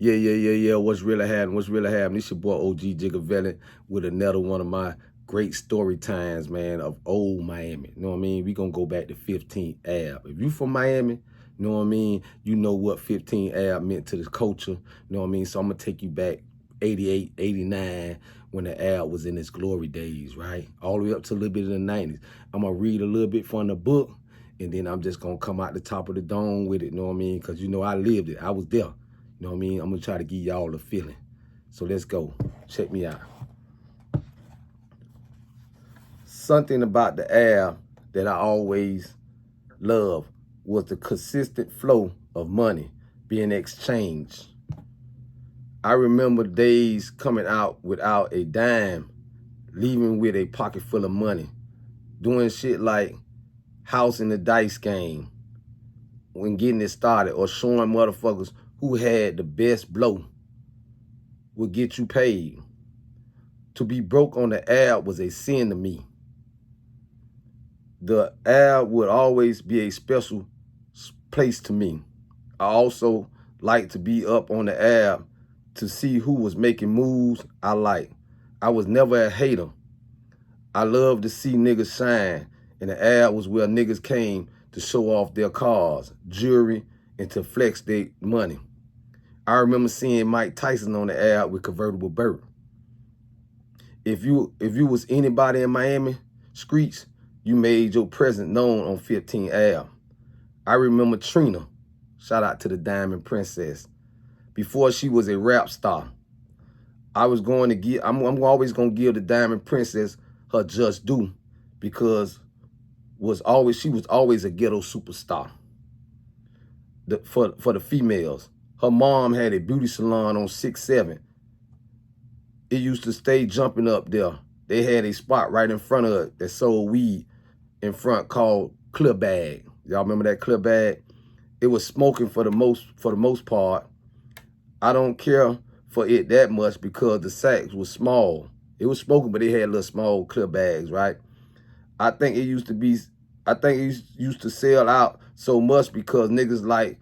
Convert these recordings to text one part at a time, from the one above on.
Yeah. What's really happening? What's really happening? It's your boy OG Jiggavelli with another one of my great story times, man, of old Miami. You know what I mean? We gonna go back to 15th Ave. If you from Miami, you know what I mean? You know what 15th Ave meant to this culture. You know what I mean? So I'm gonna take you back 88, 89, when the Ave was in its glory days, right? All the way up to a little bit of the 90s. I'm gonna read a little bit from the book, and then I'm just gonna come out the top of the dome with it, you know what I mean? Because you know I lived it. I was there. You know what I mean? I'm gonna try to give y'all a feeling. So let's go. Check me out. Something about the air that I always loved was the consistent flow of money being exchanged. I remember days coming out without a dime, leaving with a pocket full of money, doing shit like house in the dice game when getting it started, or showing motherfuckers who had the best blow would get you paid. To be broke on the air was a sin to me. The air would always be a special place to me. I also like to be up on the air to see who was making moves I like. I was never a hater. I love to see niggas shine, and the air was where niggas came to show off their cars, jewelry, and to flex their money. I remember seeing Mike Tyson on the air with Convertible Burt. If you was anybody in Miami streets, you made your presence known on 15th Ave. I remember Trina, shout out to the Diamond Princess, before she was a rap star. I'm always gonna give the Diamond Princess her just due, because she was always a ghetto superstar. For the females, her mom had a beauty salon on 6-7. It used to stay jumping up there. They had a spot right in front of it that sold weed in front called Clear Bag. Y'all remember that Clear Bag? It was smoking for the most part. I don't care for it that much because the sacks was small. It was smoking, but it had little small clear bags, right? I think it used to sell out so much because niggas like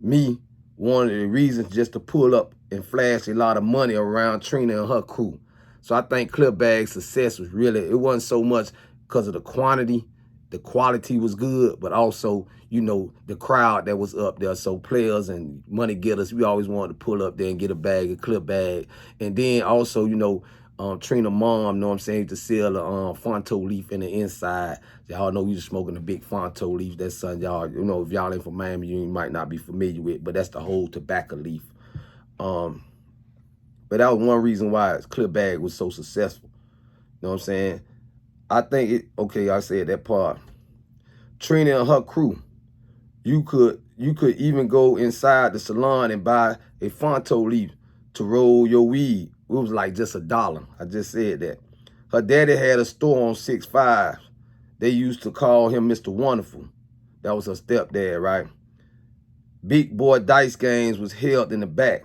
me wanted the reasons just to pull up and flash a lot of money around Trina and her crew. So I think Clear Bag's success was it wasn't so much because of the quantity. The quality was good, but also, you know, the crowd that was up there. So players and money getters, we always wanted to pull up there and get a bag, a Clear Bag. And then also, you know, Trina mom, you know what I'm saying, to sell the Fonto leaf in the inside. Y'all know we was smoking a big Fonto leaf. That's something y'all, you know, if y'all ain't from Miami, you might not be familiar with, but that's the whole tobacco leaf. But that was one reason why Clear Bag was so successful. You know what I'm saying? I think I said that part. Trina and her crew, you could even go inside the salon and buy a Fonto leaf to roll your weed. It was like just $1. I just said that. Her daddy had a store on 6-5. They used to call him Mr. Wonderful. That was her stepdad, right? Big boy dice games was held in the back.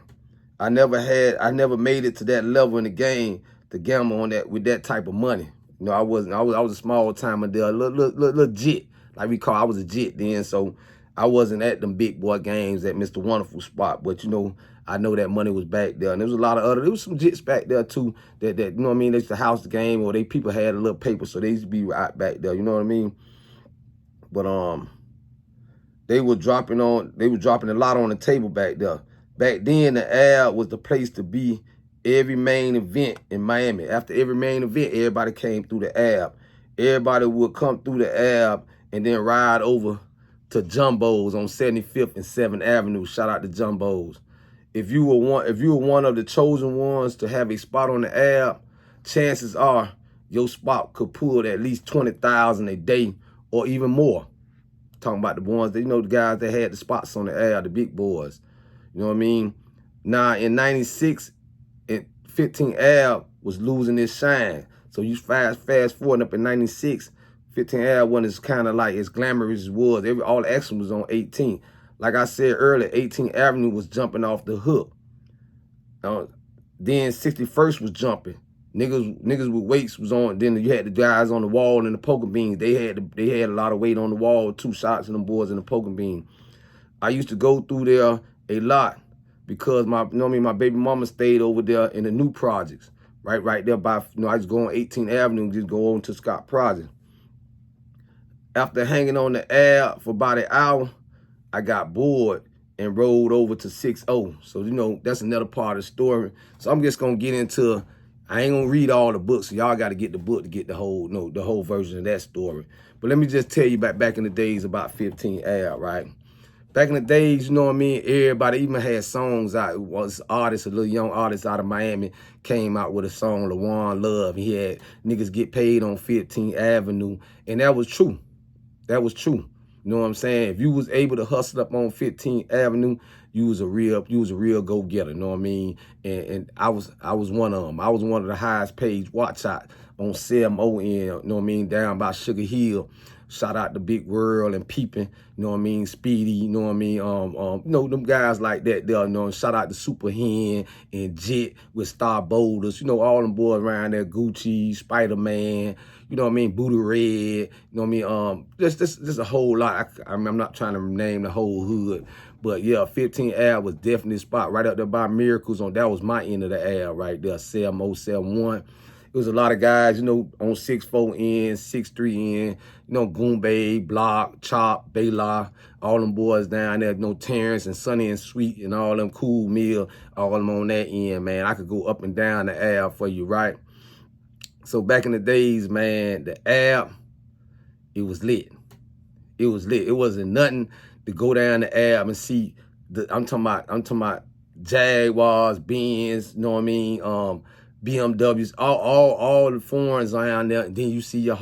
I never made it to that level in the game to gamble on that with that type of money. You know, I was a small timer there, little jit. Like we call, I was a jit then, so I wasn't at them big boy games at Mr. Wonderful spot. But you know, I know that money was back there, and there was some jits back there too. That you know what I mean. They used to house the game, or people had a little paper, so they used to be right back there. You know what I mean? But they were dropping a lot on the table back there. Back then, the Ave was the place to be. Every main event in Miami. After every main event, everybody came through the Ave. Everybody would come through the Ave and then ride over to Jumbo's on 75th and 7th Avenue. Shout out to Jumbo's. If you were one of the chosen ones to have a spot on the Ave, chances are your spot could pull at least 20,000 a day or even more. Talking about the ones that, you know, the guys that had the spots on the Ave, the big boys. You know what I mean? Now in 96, 15th Ave was losing its shine. So you fast forward up in 96, 15th Ave wasn't as kind of like as glamorous as it was. All the action was on 18th. Like I said earlier, 18th Avenue was jumping off the hook. Then 61st was jumping. Niggas with weights was on. Then you had the guys on the wall and the poker beans. They had a lot of weight on the wall. 2 shots of them boys in the poker bean. I used to go through there a lot because my baby mama stayed over there in the new projects, right there by, I just go on 18th Avenue and just go on to Scott Project. After hanging on the air for about an hour, I got bored and rolled over to 60. So, that's another part of the story. So I'm just gonna get into, I ain't gonna read all the books, so y'all gotta get the book to get the whole version of that story. But let me just tell you back in the days about 15 Ave, right? Back in the days, everybody even had songs out. It was artists, a little young artist out of Miami came out with a song, LaJuan Love. He had niggas get paid on 15th Avenue, and that was true. That was true. You know what I'm saying? If you was able to hustle up on 15th Avenue, you was a real go-getter, you know what I mean? And I was one of them. I was one of the highest paid watch out on CMO end, you know what I mean, down by Sugar Hill. Shout out to Big World and Peeping, you know what I mean, Speedy, you know what I mean, them guys like that there, shout out to Super Hen and Jet with Star Boulders, all them boys around there, Gucci, Spider-Man, you know what I mean, Booty Red, you know what I mean, just a whole lot. I'm not trying to name the whole hood, but yeah, 15 Ave was definitely a spot right up there by Miracles. That was my end of the Ave right there, 7071. It was a lot of guys, on 6'4" end, 6'3" end, Goombay, Block, Chop, Bayla, all them boys down there, Terrence and Sonny and Sweet and all them Cool Meal, all them on that end, man. I could go up and down the Ave for you, right? So back in the days, man, the Ave, it was lit. It was lit. It wasn't nothing to go down the Ave and see. I'm talking about Jaguars, Benz, you know what I mean? BMWs, all the foreigns around there. And then you see your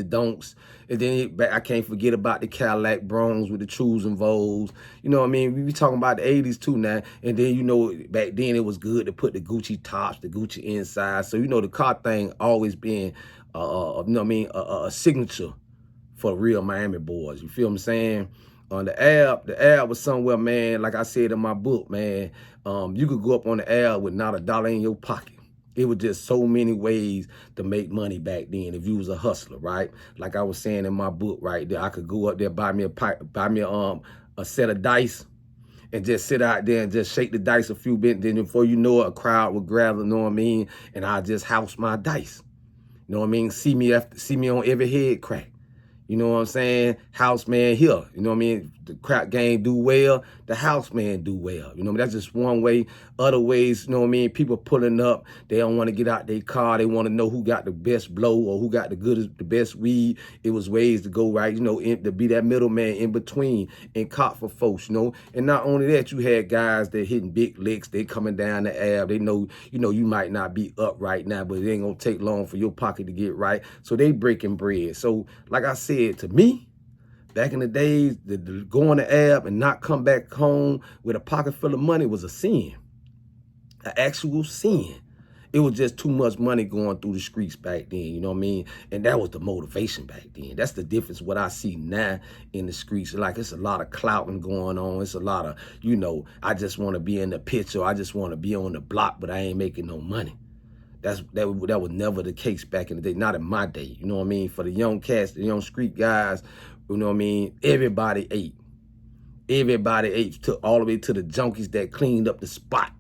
donks. And then I can't forget about the Cadillac Bronx with the Trues and Vogues. You know what I mean? We be talking about the 80s too now. And then, back then it was good to put the Gucci tops, the Gucci inside. So, the car thing always been, a signature for real Miami boys. You feel what I'm saying? On the Ave was somewhere, man, like I said in my book, man, you could go up on the Ave with not a dollar in your pocket. It was just so many ways to make money back then if you was a hustler, right? Like I was saying in my book right there, I could go up there, buy me a set of dice and just sit out there and just shake the dice a few bit. Then before you know it, a crowd would grab it, you know what I mean? And I just house my dice. You know what I mean? See me on every head crack. You know what I'm saying? House man here. You know what I mean? The crack game do well. The house man do well. You know what I mean? That's just one way. Other ways, you know what I mean? People pulling up. They don't want to get out their car. They want to know who got the best blow or who got the best weed. It was ways to go right, to be that middleman in between and cop for folks, And not only that, you had guys that hitting big licks. They coming down the Ave. They know, you might not be up right now, but it ain't going to take long for your pocket to get right. So they breaking bread. So like I said, to me, back in the days, the going to Ave and not come back home with a pocket full of money was a sin, an actual sin. It was just too much money going through the streets back then, you know what I mean? And that was the motivation back then. That's the difference what I see now in the streets. Like, it's a lot of clouting going on. It's a lot of, I just want to be in the picture. I just want to be on the block, but I ain't making no money. That was never the case back in the day, not in my day, you know what I mean? For the young cats, the young street guys, you know what I mean? Everybody ate. Everybody ate, took all the way to the junkies that cleaned up the spot,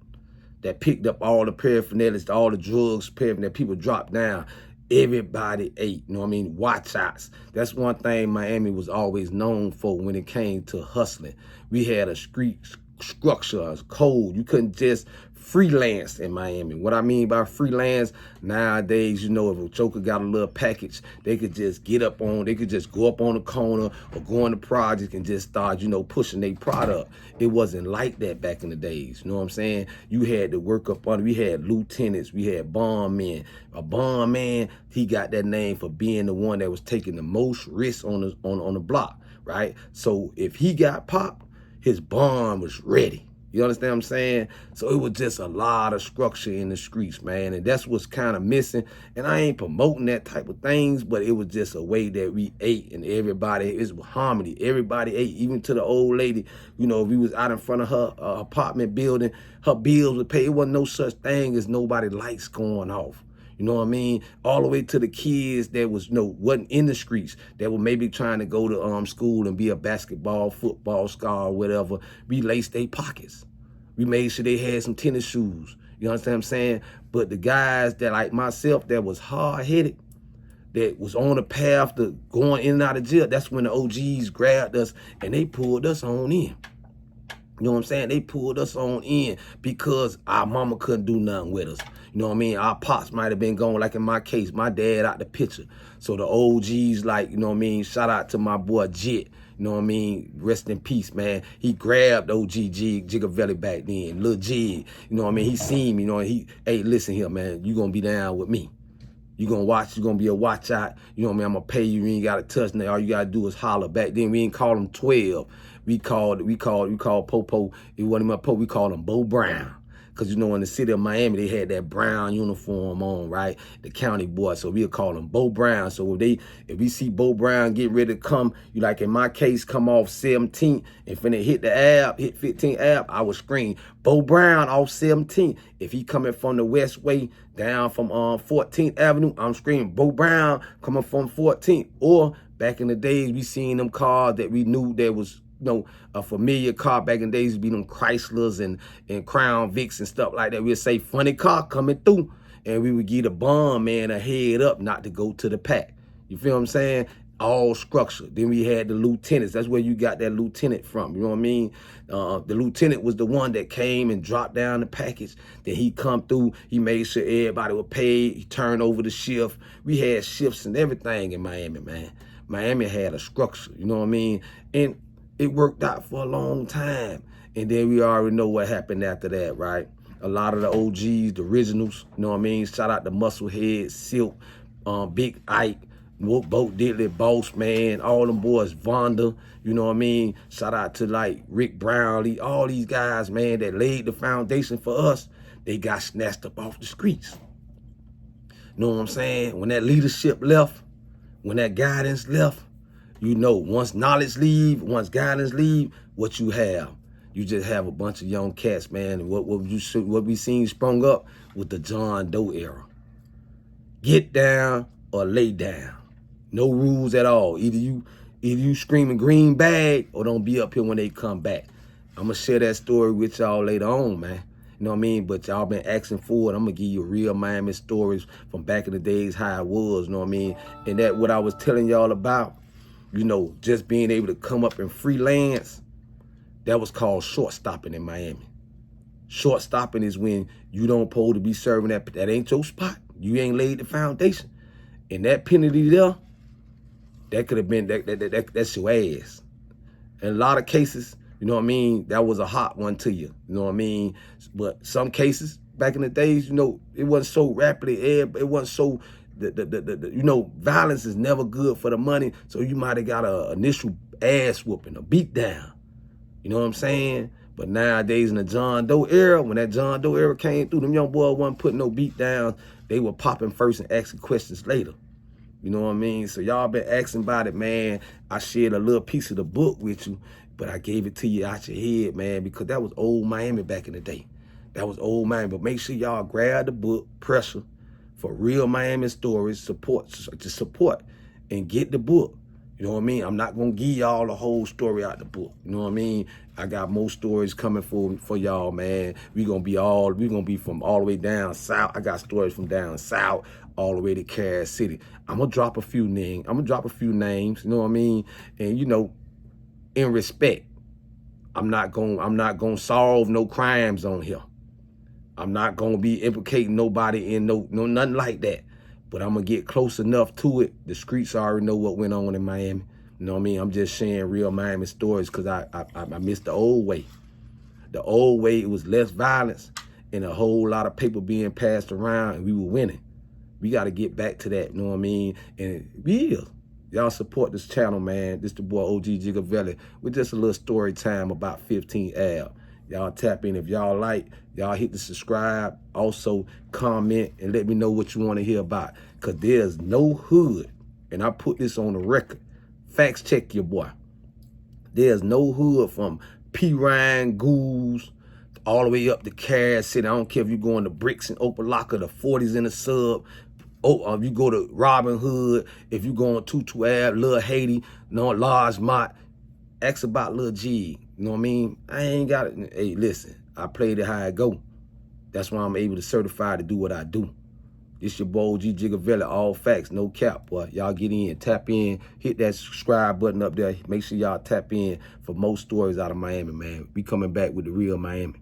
that picked up all the paraphernalia, all the drugs, that people dropped down. Everybody ate, you know what I mean? Watch outs. That's one thing Miami was always known for when it came to hustling. We had a street structure, a code. You couldn't just freelance in Miami. What I mean by freelance, nowadays, if a joker got a little package, they could just go up on the corner or go on the project and just start, pushing their product. It wasn't like that back in the days. You know what I'm saying? You had to work up on it. We had lieutenants, we had bond men. A bond man, he got that name for being the one that was taking the most risks on the block, right? So if he got popped, his bond was ready. You understand what I'm saying? So it was just a lot of structure in the streets, man. And that's what's kind of missing. And I ain't promoting that type of things, but it was just a way that we ate, and everybody, it was harmony. Everybody ate, even to the old lady. If we was out in front of her apartment building, her bills would pay. It wasn't no such thing as nobody lights going off. You know what I mean? All the way to the kids that wasn't in the streets, that were maybe trying to go to school and be a basketball, football star, whatever. We laced their pockets. We made sure they had some tennis shoes. You understand what I'm saying? But the guys that like myself that was hard-headed, that was on the path to going in and out of jail, that's when the OGs grabbed us and they pulled us on in. You know what I'm saying? They pulled us on in because our mama couldn't do nothing with us. You know what I mean? Our pops might have been gone, like in my case, my dad out the picture. So the OGs, like, you know what I mean? Shout out to my boy Jet. You know what I mean? Rest in peace, man. He grabbed OG Gigavelli back then, Lil Jig. You know what I mean? He seen me, you know, hey, listen here, man. You gonna be down with me. You gonna watch, you gonna be a watch out. You know what I mean? I'm gonna pay you, you ain't gotta touch nothing. All you gotta do is holler. Back then, we ain't call him 12. We called Popo, it wasn't my Popo, we called him Bo Brown. Cause you know, in the city of Miami, they had that brown uniform on, right? The county boy, so we'll call him Bo Brown. So if we see Bo Brown get ready to come, you like in my case, come off 17th and finna hit the Ave, hit 15th Ave, I would scream, Bo Brown off 17th. If he coming from the West Way, down from 14th Avenue, I'm screaming, Bo Brown coming from 14th. Or back in the days, we seen them cars that we knew that was, you know, a familiar car back in the days, be them Chryslers and Crown Vics and stuff like that. We'd say, funny car coming through. And we would give the bomb man a head up not to go to the pack. You feel what I'm saying? All structure. Then we had the lieutenants. That's where you got that lieutenant from. You know what I mean? The lieutenant was the one that came and dropped down the package. Then he come through. He made sure everybody was paid. He turned over the shift. We had shifts and everything in Miami, man. Miami had a structure. You know what I mean? And it worked out for a long time. And then we already know what happened after that, right? A lot of the OGs, the originals, you know what I mean? Shout out to Musclehead, Silk, Big Ike, Bo Diddley, Boss Man, all them boys, Vonda, you know what I mean? Shout out to like Rick Brownlee, all these guys, man, that laid the foundation for us. They got snatched up off the streets. You know what I'm saying? When that leadership left, when that guidance left, you know, once knowledge leave, once guidance leave, what you have? You just have a bunch of young cats, man. And what we seen sprung up with the John Doe era. Get down or lay down. No rules at all. Either you screaming green bag or don't be up here when they come back. I'm gonna share that story with y'all later on, man. You know what I mean? But y'all been asking for it. I'm gonna give you real Miami stories from back in the days, how it was, you know what I mean? And that what I was telling y'all about, you know, just being able to come up and freelance, that was called short stopping in Miami. Short stopping is when you don't supposed to be serving that ain't your spot. You ain't laid the foundation. And that penalty there, that could have been, that's your ass. In a lot of cases, you know what I mean, that was a hot one to you. You know what I mean? But some cases, back in the days, you know, it wasn't so rapidly, it wasn't so, you know, violence is never good for the money. So you might have got an initial ass whooping, a beat down. You know what I'm saying? But nowadays in the John Doe era, when that John Doe era came through, them young boys wasn't putting no beat downs. They were popping first and asking questions later. You know what I mean? So y'all been asking about it, man. I shared a little piece of the book with you, but I gave it to you out your head, man, because that was old Miami back in the day. That was old Miami. But make sure y'all grab the book, Pressure, for real Miami stories, support, and get the book. You know what I mean? I'm not gonna give y'all the whole story out the book. You know what I mean? I got more stories coming for y'all, man. We gonna be from all the way down south. I got stories from down south all the way to Carol City. I'm gonna drop a few names. You know what I mean? And you know, in respect, I'm not gonna solve no crimes on here. I'm not gonna be implicating nobody in no nothing like that. But I'm gonna get close enough to it. The streets already know what went on in Miami. You know what I mean? I'm just sharing real Miami stories because I missed the old way. The old way, it was less violence and a whole lot of paper being passed around and we were winning. We got to get back to that, you know what I mean? And y'all support this channel, man. This the boy OG Gigavelli with just a little story time about 15 Ave. Y'all tap in if y'all like. Y'all hit the subscribe. Also comment and let me know what you want to hear about. Because there's no hood. And I put this on the record. Facts check your boy. There's no hood from P. Ryan, Ghouls, all the way up to Carol City. I don't care if you're going to Bricks and Opalaka, the 40s in the sub. Oh, if you go to Robin Hood, if you go on Tutu Ave, Lil Haiti, Largemont, ask about Lil G. You know what I mean? I ain't got it. Hey, listen, I played it how it go. That's why I'm able to certify to do what I do. It's your boy G Gigavelli, all facts, no cap, boy. Y'all get in, tap in, hit that subscribe button up there. Make sure y'all tap in for more stories out of Miami, man. We coming back with the real Miami.